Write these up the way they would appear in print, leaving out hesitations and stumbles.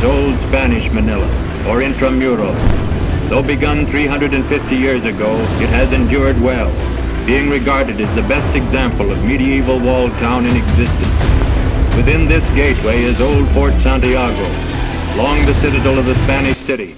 old Spanish Manila, or Intramuros. Though begun 350 years ago, it has endured well, being regarded as the best example of medieval walled town in existence. Within this gateway is old Fort Santiago, long the citadel of the Spanish city.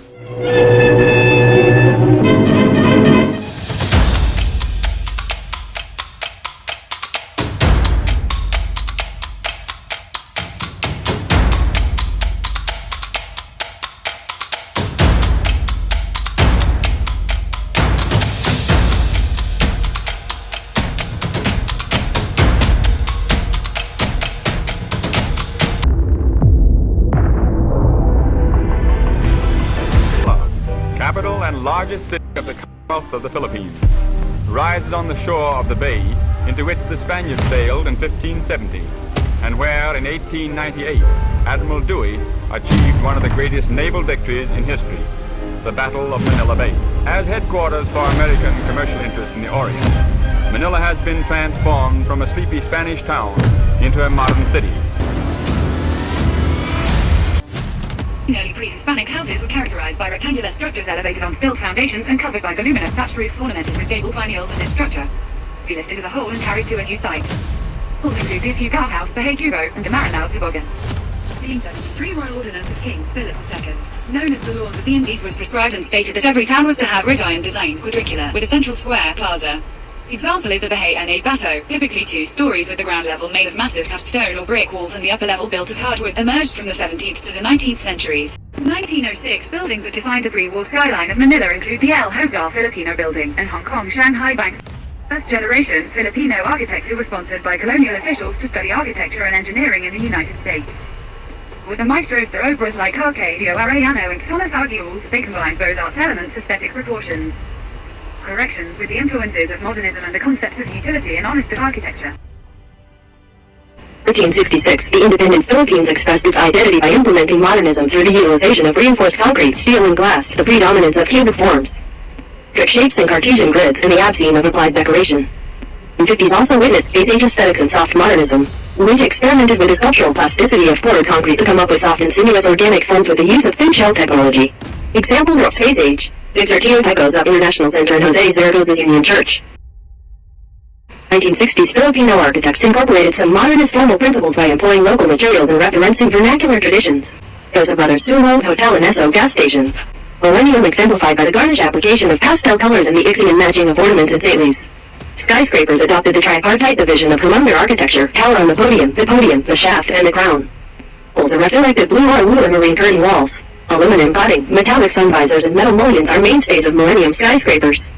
Capital and largest city of the Commonwealth of the Philippines, rises on the shore of the bay into which the Spaniards sailed in 1570, and where in 1898 Admiral Dewey achieved one of the greatest naval victories in history, the Battle of Manila Bay. As headquarters for American commercial interests in the Orient, Manila has been transformed from a sleepy Spanish town into a modern city. Early pre-Hispanic houses were characterized by rectangular structures elevated on stilt foundations and covered by voluminous thatched roofs ornamented with gable finials and its structure. Relifted as a whole and carried to a new site. Halls include the Fugao House, Bahia Cubo, and the Maranao Toboggan. The 1873 Royal Ordinance of King Philip II, known as the Laws of the Indies, was prescribed and stated that every town was to have gridiron design, quadricular, with a central square plaza. Example is the Bahia and a Bato, typically 2 stories with the ground level made of massive cast stone or brick walls and the upper level built of hardwood, emerged from the 17th to the 19th centuries. 1906 buildings that defined the pre-war skyline of Manila include the El Hogar Filipino Building and Hong Kong Shanghai Bank. First-generation Filipino architects who were sponsored by colonial officials to study architecture and engineering in the United States. With the maestros de obras like Arcadio Arellano and Thomas Arguelles, they combined Beaux-Arts elements, aesthetic proportions, corrections with the influences of modernism and the concepts of utility and honesty architecture. 1366, the independent Philippines expressed its identity by implementing modernism through the utilization of reinforced concrete, steel and glass, the predominance of cubic forms, brick shapes and Cartesian grids, and the absence of applied decoration. The 50s also witnessed space age aesthetics and soft modernism, which experimented with the sculptural plasticity of poured concrete to come up with soft and sinuous organic forms with the use of thin shell technology. Examples are space age, Victor Tio Tecos of International Center and Jose Zaragoz's Union Church. 1960s Filipino architects incorporated some modernist formal principles by employing local materials and referencing vernacular traditions. Those of Brothers Sumo, Hotel and Esso gas stations. MILLENIUM exemplified by the garnish application of pastel colors and the mixing and matching of ornaments and statues. Skyscrapers adopted the tripartite division of columnar architecture, tower on the podium, the shaft, and the crown. Poles are reflected blue or ultramarine curtain walls. Aluminum cladding, metallic sun visors and metal mullions are mainstays of MILLENIUM skyscrapers.